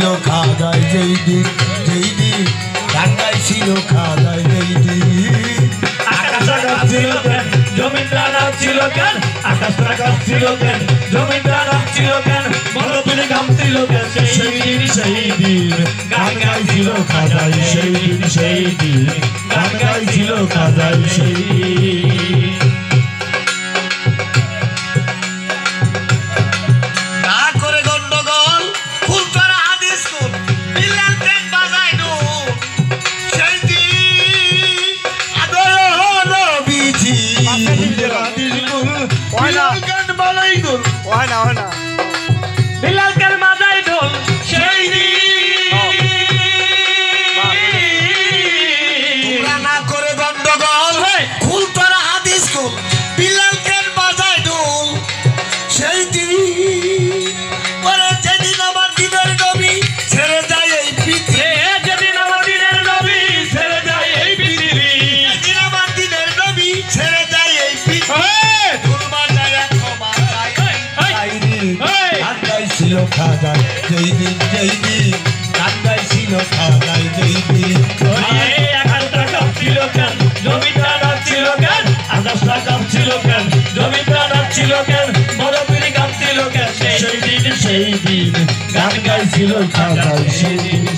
গাইছিল খাদায় যেই দিন গান গাইছিল খাদায় যেই দিন আকাশটা কাঁপছিল কেন জমিনটা নাচছিল কেন আকাশটা কাঁপছিল কেন জমিনটা নাচছিল কেন বরফের কাঁপছিল কেন সেই দিন গান গাইছিল খাদায় সেই দিন গান গাইছিল খাদায় সেই দিন বিলালকের মাথায় ঢোল সেই তোমরা না করে গন্ডগোল খুল তোরা হাদিস খুল বিলালকের মাথায় ঢোল সেই দিন পরে যেদিন আমার দিনের নবী ছেড়ে যায় এই পৃথিবী যেদিন আমার দিনের নবী ছেড়ে যায় এই পৃথিবী যেদিন আমার দিনের নবী ছেড়ে যায় এই পৃথিবী ছিল খাদায় যেই দিন গান গাইছিল খাদায় যেই দিন আকাশটা কাঁপছিল কেন জমিটা নাচছিল কেন আকাশটা কাঁপছিল কেন জমিটা নাচছিল কেন বরফের কাঁপছিল কেন সেই দিন গান গাইছিল খাদায়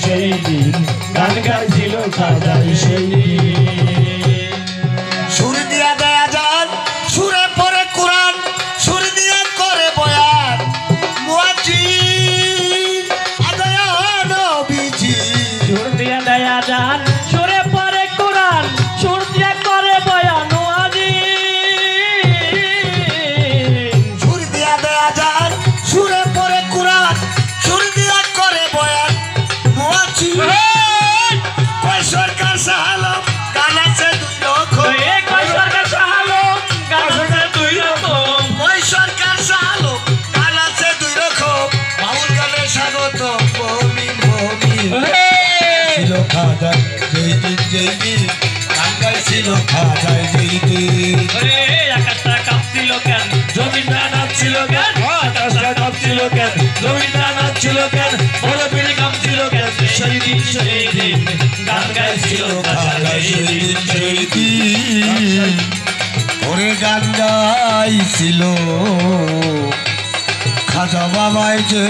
সেই দিন গান গাইছিল খাদায় সেই দিন সুর দিয়া দেয়া যান সুরে পরে কোরআন সুর দিয়া করে বয়ান সুর দিয়া দেয়া যান সুরে পরে কোরআন সুর দিয়া করে বয়ান আজি সুর দিয়া দেয়া যান সুরে পরে কোরআন সুর দিয়া করে বয়ান মুয়াজি কয় সরকার সাহালাম গান আছে দুই রকম কয় সরকার সাহালো গান আছে দুই রকম কয় সরকার সাহালাম গান আছে দুই রকম বাউল গানে স্বাগত মমিন ছিল খাদায় যেই দিন গান গাইছিল খাদায় যেই দিন আকাশটা কাঁপছিল কেন জমিটা নাচছিল কেন আকাশটা কাঁপছিল কেন জমিটা নাচছিল কেন বরফের কাঁপছিল কেন সেই দিন গান গাইছিল খাদায় সেই দিন ওরে গান গাইছিল খাজা বাবাই যে